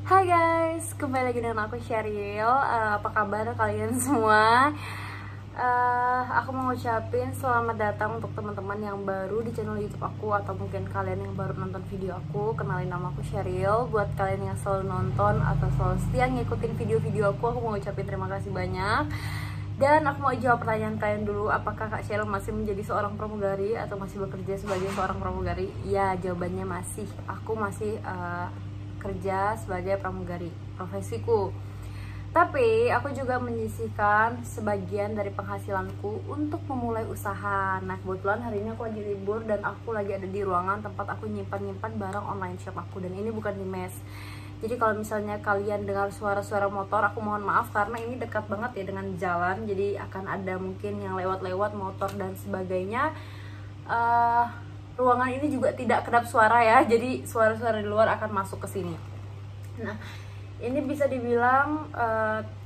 Hai guys, kembali lagi dengan aku Sheryl. Apa kabar kalian semua? Aku mau ngucapin selamat datang untuk teman-teman yang baru di channel YouTube aku, atau mungkin kalian yang baru nonton video aku. Kenalin, nama aku Sheryl. Buat kalian yang selalu nonton atau selalu setia ngikutin video-video aku mau ngucapin terima kasih banyak. Dan aku mau jawab pertanyaan kalian dulu, apakah Kak Sheryl masih menjadi seorang pramugari atau masih bekerja sebagai seorang pramugari? Ya, jawabannya masih. Aku masih kerja sebagai pramugari, profesiku. Tapi aku juga menyisihkan sebagian dari penghasilanku untuk memulai usaha. Nah, kebetulan hari ini aku lagi libur dan aku lagi ada di ruangan tempat aku nyimpan barang online shop aku, dan ini bukan di mes. Jadi kalau misalnya kalian dengar suara-suara motor, aku mohon maaf karena ini dekat banget ya dengan jalan. Jadi akan ada mungkin yang lewat-lewat motor dan sebagainya. Ruangan ini juga tidak kedap suara ya, jadi suara-suara di luar akan masuk ke sini. Nah, ini bisa dibilang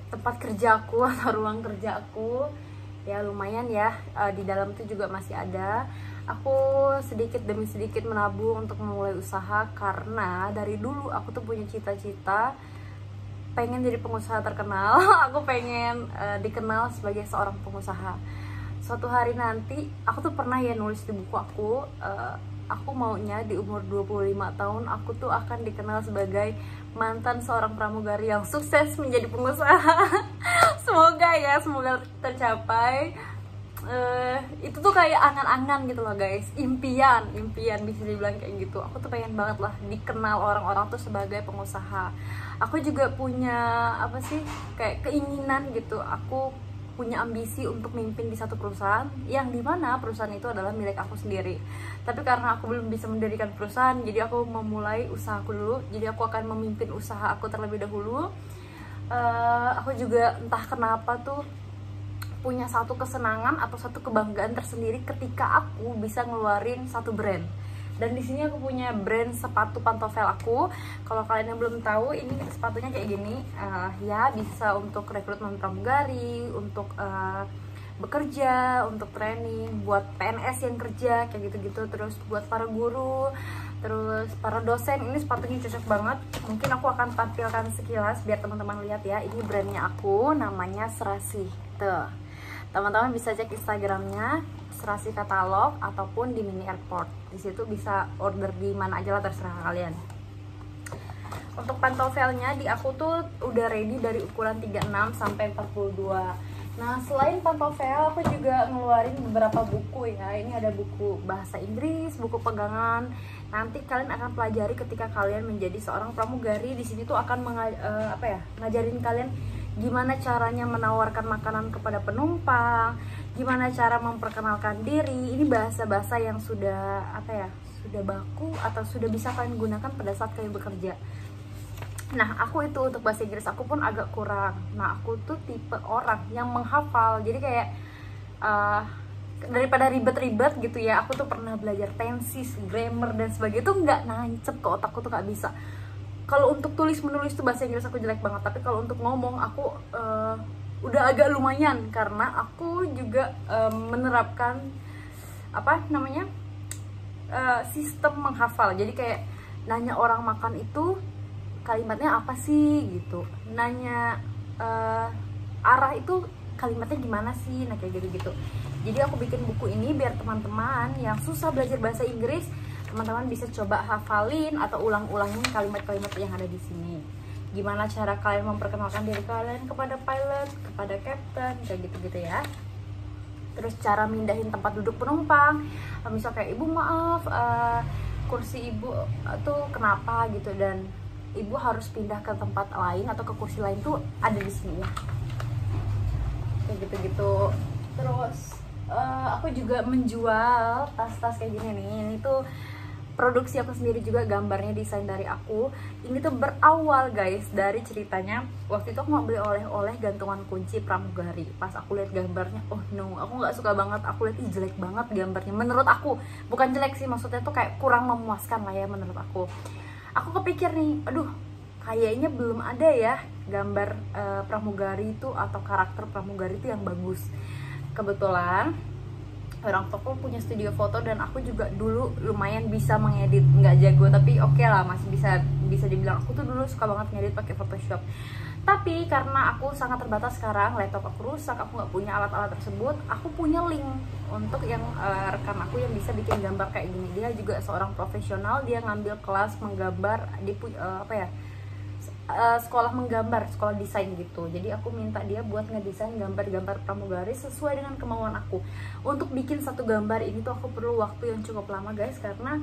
tempat kerjaku atau ruang kerjaku. Ya lumayan ya, di dalam itu juga masih ada. Aku sedikit demi sedikit menabung untuk memulai usaha, karena dari dulu aku tuh punya cita-cita pengen jadi pengusaha terkenal. Aku pengen dikenal sebagai seorang pengusaha. Suatu hari nanti, aku tuh pernah ya nulis di buku aku maunya di umur 25 tahun aku tuh akan dikenal sebagai mantan seorang pramugari yang sukses menjadi pengusaha. Semoga ya, semoga tercapai. Itu tuh kayak angan-angan gitu loh guys, impian bisa dibilang kayak gitu. Aku tuh pengen banget lah dikenal orang-orang tuh sebagai pengusaha. Aku juga punya kayak keinginan gitu. Aku punya ambisi untuk memimpin di satu perusahaan, yang dimana perusahaan itu adalah milik aku sendiri. Tapi karena aku belum bisa mendirikan perusahaan, jadi aku memulai usahaku dulu. Jadi aku akan memimpin usaha aku terlebih dahulu. Aku juga entah kenapa tuh punya satu kesenangan atau satu kebanggaan tersendiri ketika aku bisa ngeluarin satu brand. Dan di sini aku punya brand sepatu pantofel aku. Kalau kalian yang belum tahu, ini sepatunya kayak gini. Ya bisa untuk rekrutmen pramugari, untuk bekerja, untuk training, buat PNS yang kerja kayak gitu-gitu. Terus buat para guru, terus para dosen, ini sepatunya cocok banget. Mungkin aku akan tampilkan sekilas biar teman-teman lihat ya. Ini brandnya aku, namanya Serasi. Tuh, teman-teman bisa cek Instagramnya, Serasi Katalog, ataupun di Mini Airport. Di situ bisa order di mana aja lah, terserah kalian. Untuk pantofelnya di aku tuh udah ready dari ukuran 36 sampai 42. Nah, selain pantofel, aku juga ngeluarin beberapa buku ya. Ini ada buku bahasa Inggris, buku pegangan. Nanti kalian akan pelajari ketika kalian menjadi seorang pramugari. Di sini tuh akan ngajarin kalian gimana caranya menawarkan makanan kepada penumpang, gimana cara memperkenalkan diri. Ini bahasa-bahasa yang sudah sudah baku atau sudah bisa kalian gunakan pada saat kalian bekerja. Nah, aku itu untuk bahasa Inggris aku pun agak kurang. Nah, aku tuh tipe orang yang menghafal. Jadi kayak daripada ribet-ribet gitu ya, aku tuh pernah belajar tenses, grammar dan sebagainya, itu nggak nancep ke otakku, tuh nggak bisa. Kalau untuk tulis menulis tuh bahasa Inggris aku jelek banget, tapi kalau untuk ngomong aku udah agak lumayan, karena aku juga menerapkan sistem menghafal. Jadi kayak nanya orang makan itu kalimatnya apa sih gitu, nanya arah itu kalimatnya gimana sih, nah kayak gitu-gitu. Jadi aku bikin buku ini biar teman-teman yang susah belajar bahasa Inggris, teman-teman bisa coba hafalin atau ulang-ulangin kalimat-kalimat yang ada di sini. Gimana cara kalian memperkenalkan diri kalian kepada pilot, kepada captain, kayak gitu-gitu ya. Terus cara mindahin tempat duduk penumpang, misal kayak ibu maaf, kursi ibu tuh kenapa gitu, dan ibu harus pindah ke tempat lain atau ke kursi lain tuh ada di sini ya. Kayak gitu-gitu. Terus aku juga menjual tas-tas kayak gini nih. Ini tuh produksi aku sendiri juga, gambarnya desain dari aku. Ini tuh berawal guys dari ceritanya waktu itu aku mau beli oleh-oleh gantungan kunci pramugari. Pas aku lihat gambarnya, oh no, aku nggak suka banget. Aku lihat jelek banget gambarnya menurut aku. Bukan jelek sih, maksudnya tuh kayak kurang memuaskan lah ya menurut aku. Aku kepikir nih, aduh kayaknya belum ada ya gambar pramugari itu atau karakter pramugari itu yang bagus. Kebetulan orang tuaku punya studio foto, dan aku juga dulu lumayan bisa mengedit, nggak jago tapi oke lah, masih bisa dibilang aku tuh dulu suka banget ngedit pakai Photoshop. Tapi karena aku sangat terbatas sekarang, laptop aku rusak, aku nggak punya alat-alat tersebut, aku punya link untuk yang rekan aku yang bisa bikin gambar kayak gini. Dia juga seorang profesional, dia ngambil kelas menggambar di sekolah menggambar, sekolah desain gitu. Jadi aku minta dia buat ngedesain gambar-gambar pramugari sesuai dengan kemauan aku. Untuk bikin satu gambar ini tuh aku perlu waktu yang cukup lama guys, karena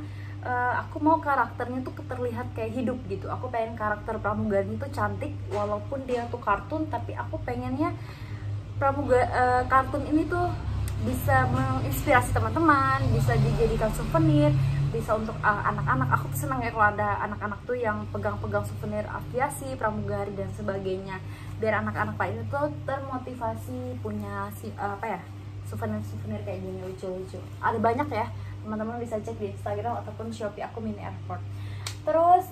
aku mau karakternya tuh terlihat kayak hidup gitu. Aku pengen karakter pramugari itu cantik, walaupun dia tuh kartun, tapi aku pengennya kartun ini tuh bisa menginspirasi teman-teman, bisa dijadikan souvenir, bisa untuk anak-anak. Aku tuh senang ya kalau ada anak-anak tuh yang pegang-pegang souvenir aviasi, pramugari dan sebagainya, biar anak-anak lain itu termotivasi punya souvenir kayak gini lucu-lucu. Ada banyak ya, teman-teman bisa cek di Instagram ataupun Shopee aku, Mini Airport. Terus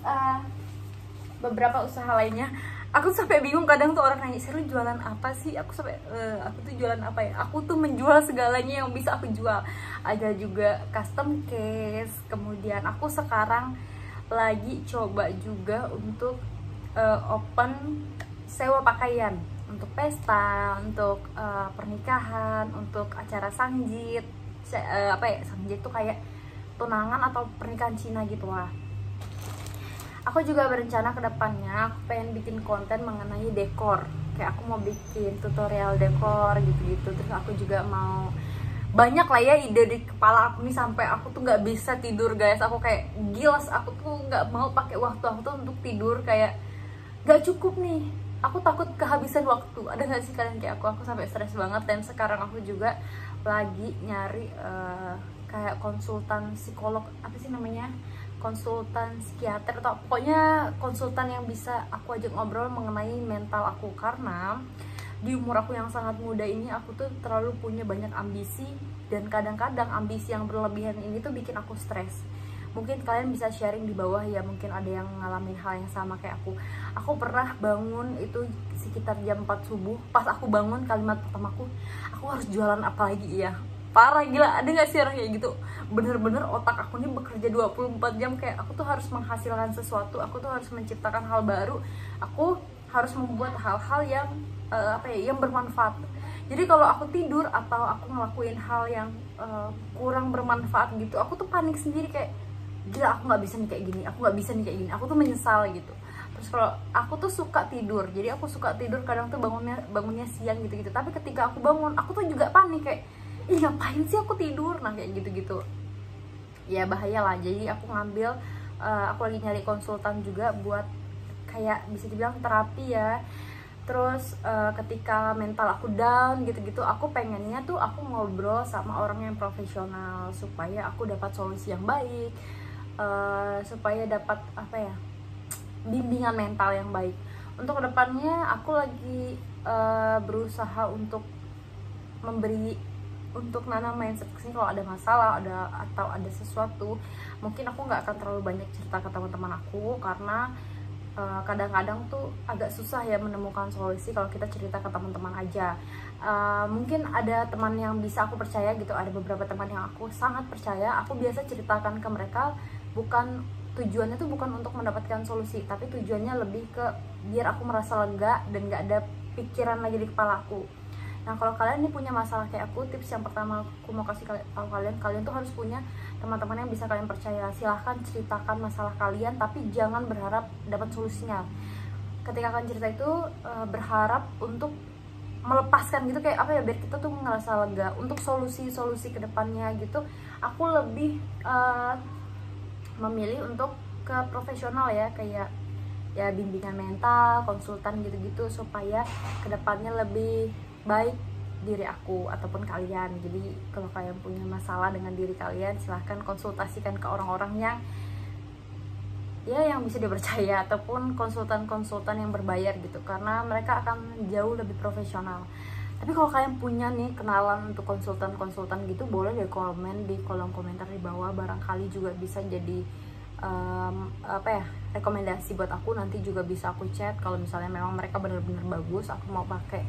beberapa usaha lainnya, aku sampai bingung kadang tuh orang nanya, "Sih lu jualan apa sih?" Aku tuh jualan apa ya? Aku tuh menjual segalanya yang bisa aku jual. Ada juga custom case. Kemudian aku sekarang lagi coba juga untuk open sewa pakaian untuk pesta, untuk pernikahan, untuk acara sangjit. Sangjit tuh kayak tunangan atau pernikahan Cina gitu lah. Aku juga berencana ke depannya aku pengen bikin konten mengenai dekor. Kayak aku mau bikin tutorial dekor gitu-gitu. Terus aku juga mau banyak lah ya ide di kepala aku nih, sampai aku tuh nggak bisa tidur guys. Aku kayak gilas, aku tuh nggak mau pakai waktu aku tuh untuk tidur, kayak nggak cukup nih. Aku takut kehabisan waktu. Ada nggak sih kalian kayak aku? Aku sampai stres banget. Dan sekarang aku juga lagi nyari kayak konsultan psikolog, apa sih namanya, konsultan psikiater, atau pokoknya konsultan yang bisa aku ajak ngobrol mengenai mental aku. Karena di umur aku yang sangat muda ini, aku tuh terlalu punya banyak ambisi, dan kadang-kadang ambisi yang berlebihan ini tuh bikin aku stres. Mungkin kalian bisa sharing di bawah ya, mungkin ada yang ngalamin hal yang sama kayak aku. Aku pernah bangun itu sekitar jam 4 subuh. Pas aku bangun, kalimat pertamaku, aku harus jualan apa lagi ya? Parah, gila, ada gak sih orang kayak gitu? Bener-bener otak aku nih bekerja 24 jam, kayak aku tuh harus menghasilkan sesuatu, aku tuh harus menciptakan hal baru, aku harus membuat hal-hal yang yang bermanfaat. Jadi kalau aku tidur atau aku ngelakuin hal yang kurang bermanfaat gitu, aku tuh panik sendiri, kayak gila, aku nggak bisa nih kayak gini, aku nggak bisa nih kayak gini, aku tuh menyesal gitu. Terus kalau aku tuh suka tidur, jadi aku suka tidur kadang tuh bangunnya siang gitu-gitu. Tapi ketika aku bangun, aku tuh juga panik, kayak ih ngapain sih aku tidur, nah kayak gitu-gitu ya, bahaya lah. Jadi aku ngambil aku lagi nyari konsultan juga buat kayak bisa dibilang terapi ya. Terus ketika mental aku down gitu-gitu, aku pengennya tuh aku ngobrol sama orang yang profesional supaya aku dapat solusi yang baik, supaya dapat bimbingan mental yang baik. Untuk kedepannya aku lagi berusaha untuk nanam mindset kesini. Kalau ada masalah atau ada sesuatu, mungkin aku nggak akan terlalu banyak cerita ke teman-teman aku, karena kadang-kadang tuh agak susah ya menemukan solusi kalau kita cerita ke teman-teman aja. Mungkin ada teman yang bisa aku percaya gitu, ada beberapa teman yang aku sangat percaya, aku biasa ceritakan ke mereka, tujuannya tuh bukan untuk mendapatkan solusi, tapi tujuannya lebih ke biar aku merasa lega dan gak ada pikiran lagi di kepala aku. Nah, kalau kalian ini punya masalah kayak aku, tips yang pertama aku mau kasih tahu kalian tuh harus punya teman-teman yang bisa kalian percaya. Silahkan ceritakan masalah kalian, tapi jangan berharap dapat solusinya. Ketika kalian cerita itu berharap untuk melepaskan gitu, kayak biar kita tuh ngerasa lega. Untuk solusi-solusi kedepannya gitu, aku lebih memilih untuk ke profesional ya, kayak ya bimbingan mental, konsultan gitu-gitu, supaya kedepannya lebih baik diri aku ataupun kalian. Jadi kalau kalian punya masalah dengan diri kalian, silahkan konsultasikan ke orang-orang yang bisa dipercaya, ataupun konsultan-konsultan yang berbayar gitu, karena mereka akan jauh lebih profesional. Tapi kalau kalian punya nih kenalan untuk konsultan-konsultan gitu, boleh deh komen di kolom komentar di bawah, barangkali juga bisa jadi rekomendasi buat aku. Nanti juga bisa aku chat kalau misalnya memang mereka benar-benar bagus, aku mau pakai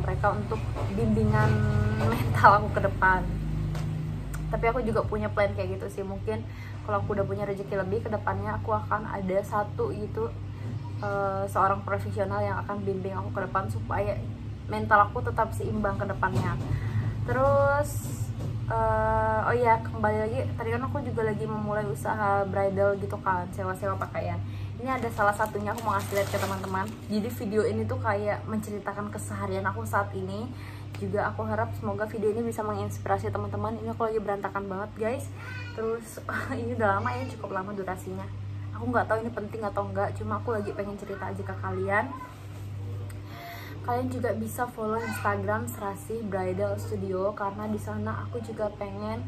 mereka untuk bimbingan mental aku ke depan. Tapi aku juga punya plan kayak gitu sih, mungkin kalau aku udah punya rezeki lebih ke depannya aku akan ada satu gitu seorang profesional yang akan bimbing aku ke depan supaya mental aku tetap seimbang ke depannya. Terus oh ya, kembali lagi, tadi kan aku juga lagi memulai usaha bridal gitu kan, sewa-sewa pakaian. Ini ada salah satunya aku mau ngasih lihat ke teman-teman. Jadi video ini tuh kayak menceritakan keseharian aku saat ini. Juga aku harap semoga video ini bisa menginspirasi teman-teman. Ini aku lagi berantakan banget guys. Terus ini udah lama ya, cukup lama durasinya. Aku nggak tahu ini penting atau enggak, cuma aku lagi pengen cerita aja ke kalian. Kalian juga bisa follow Instagram Serasi Bridal Studio, karena di sana aku juga pengen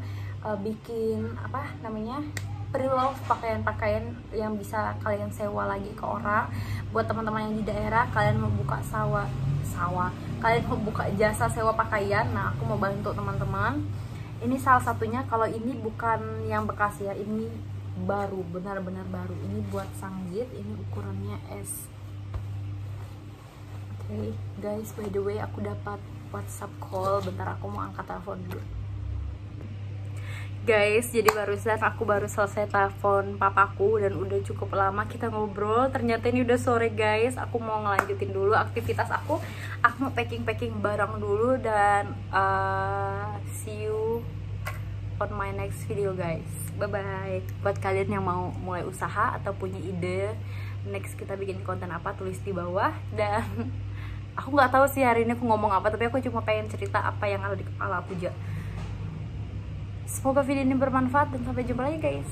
bikin apa namanya, pre-love, pakaian-pakaian yang bisa kalian sewa lagi ke orang. Buat teman-teman yang di daerah, kalian mau buka kalian mau buka jasa sewa pakaian, nah aku mau bantu teman-teman. Ini salah satunya, kalau ini bukan yang bekas ya, ini baru, benar-benar baru. Ini buat Sanggit, ini ukurannya S. Oke, guys, by the way aku dapat WhatsApp call, bentar aku mau angkat telepon dulu. Guys, jadi barusan aku baru selesai telepon papaku dan udah cukup lama kita ngobrol. Ternyata ini udah sore guys, aku mau ngelanjutin dulu aktivitas aku. Aku mau packing barang dulu dan see you on my next video guys. Bye bye. Buat kalian yang mau mulai usaha atau punya ide next kita bikin konten apa, tulis di bawah. Dan aku nggak tahu sih hari ini aku ngomong apa, tapi aku cuma pengen cerita apa yang ada di kepala aku aja. Semoga video ini bermanfaat dan sampai jumpa lagi guys.